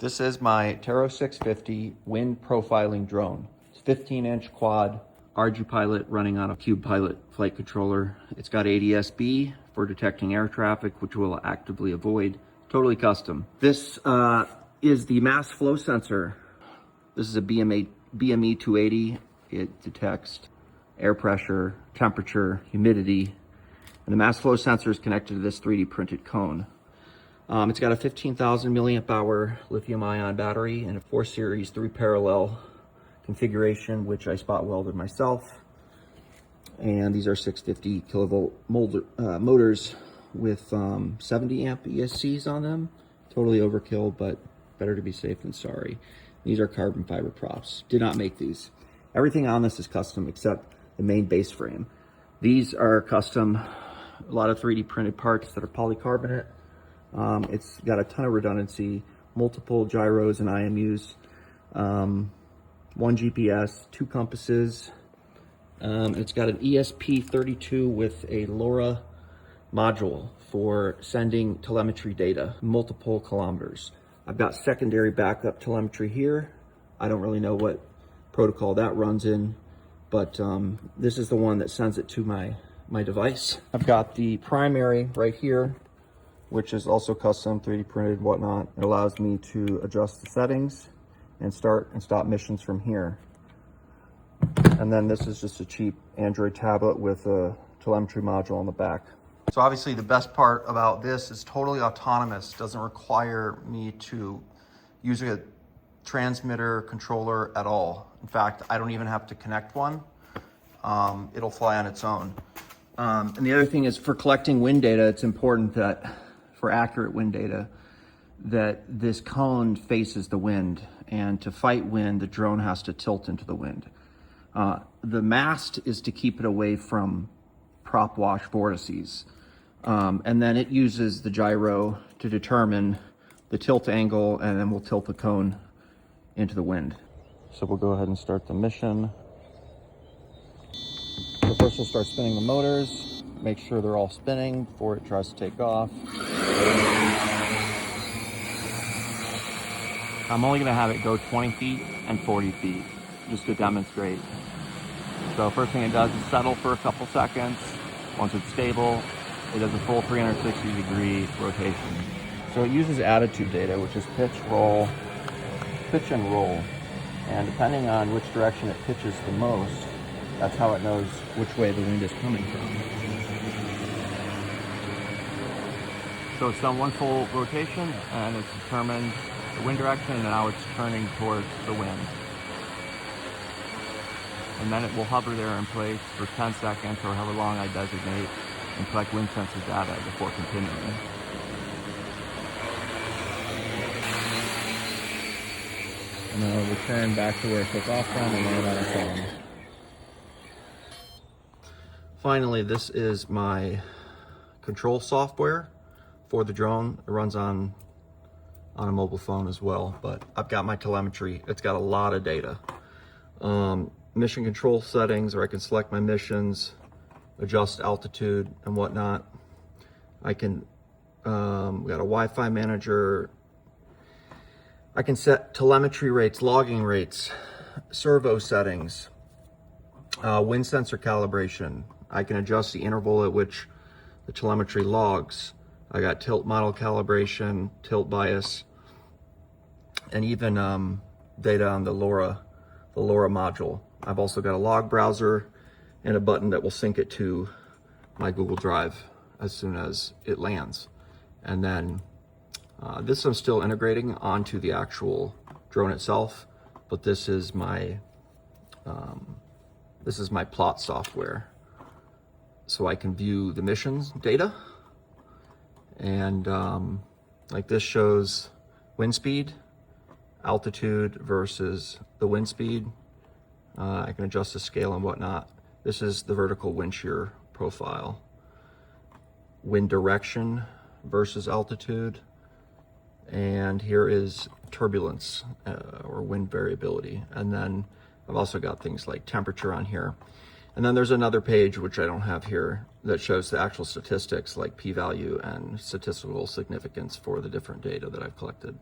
This is my Taro 650 wind profiling drone. It's 15-inch quad Ardupilot running on a Cube Pilot flight controller. It's got ADS-B for detecting air traffic, which we'll actively avoid. Totally custom. This is the mass flow sensor. This is a BME 280. It detects air pressure, temperature, humidity, and the mass flow sensor is connected to this 3D printed cone. It's got a 15,000 milliamp hour lithium ion battery and a 4 series 3 parallel configuration, which I spot welded myself. And these are 650 kilovolt motors with 70 amp ESCs on them. Totally overkill, but better to be safe than sorry. These are carbon fiber props. Did not make these. Everything on this is custom except the main base frame. These are custom, a lot of 3D printed parts that are polycarbonate. It's got a ton of redundancy, multiple gyros and IMUs, one GPS, 2 compasses. It's got an ESP32 with a LoRa module for sending telemetry data, multiple kilometers. I've got secondary backup telemetry here. I don't really know what protocol that runs in, but this is the one that sends it to my device. I've got the primary right here, which is also custom 3D printed and whatnot. It allows me to adjust the settings and start and stop missions from here. And then this is just a cheap Android tablet with a telemetry module on the back. So obviously the best part about this is totally autonomous. Doesn't require me to use a transmitter controller at all. In fact, I don't even have to connect one. It'll fly on its own. And the other thing is, for collecting wind data, it's important that for accurate wind data, that this cone faces the wind, and to fight wind, the drone has to tilt into the wind. The mast is to keep it away from prop wash vortices. And then it uses the gyro to determine the tilt angle, and then we'll tilt the cone into the wind. So we'll go ahead and start the mission. So first we'll start spinning the motors, make sure they're all spinning before it tries to take off. I'm only gonna have it go 20 feet and 40 feet, just to demonstrate. So first thing it does is settle for a couple seconds. Once it's stable, it does a full 360-degree rotation. So it uses attitude data, which is pitch and roll. And depending on which direction it pitches the most, that's how it knows which way the wind is coming from. So it's done one full rotation and it's determined the wind direction, and now it's turning towards the wind. And then it will hover there in place for 10 seconds or however long I designate and collect wind sensor data before continuing. And then it'll return back to where it took off from and land on its own. Finally, this is my control software for the drone. It runs on a mobile phone as well, but I've got my telemetry. It's got a lot of data. Mission control settings, where I can select my missions, adjust altitude and whatnot. I can, we got a Wi-Fi manager. I can set telemetry rates, logging rates, servo settings, wind sensor calibration. I can adjust the interval at which the telemetry logs. I got tilt model calibration, tilt bias, and even data on the LoRa module. I've also got a log browser and a button that will sync it to my Google Drive as soon as it lands. And then this I'm still integrating onto the actual drone itself, but this is my plot software. So I can view the missions data, and like this shows wind speed, altitude versus the wind speed. I can adjust the scale and whatnot. This is the vertical wind shear profile. Wind direction versus altitude. And here is turbulence or wind variability. And then I've also got things like temperature on here. And then there's another page, which I don't have here, that shows the actual statistics like p-value and statistical significance for the different data that I've collected.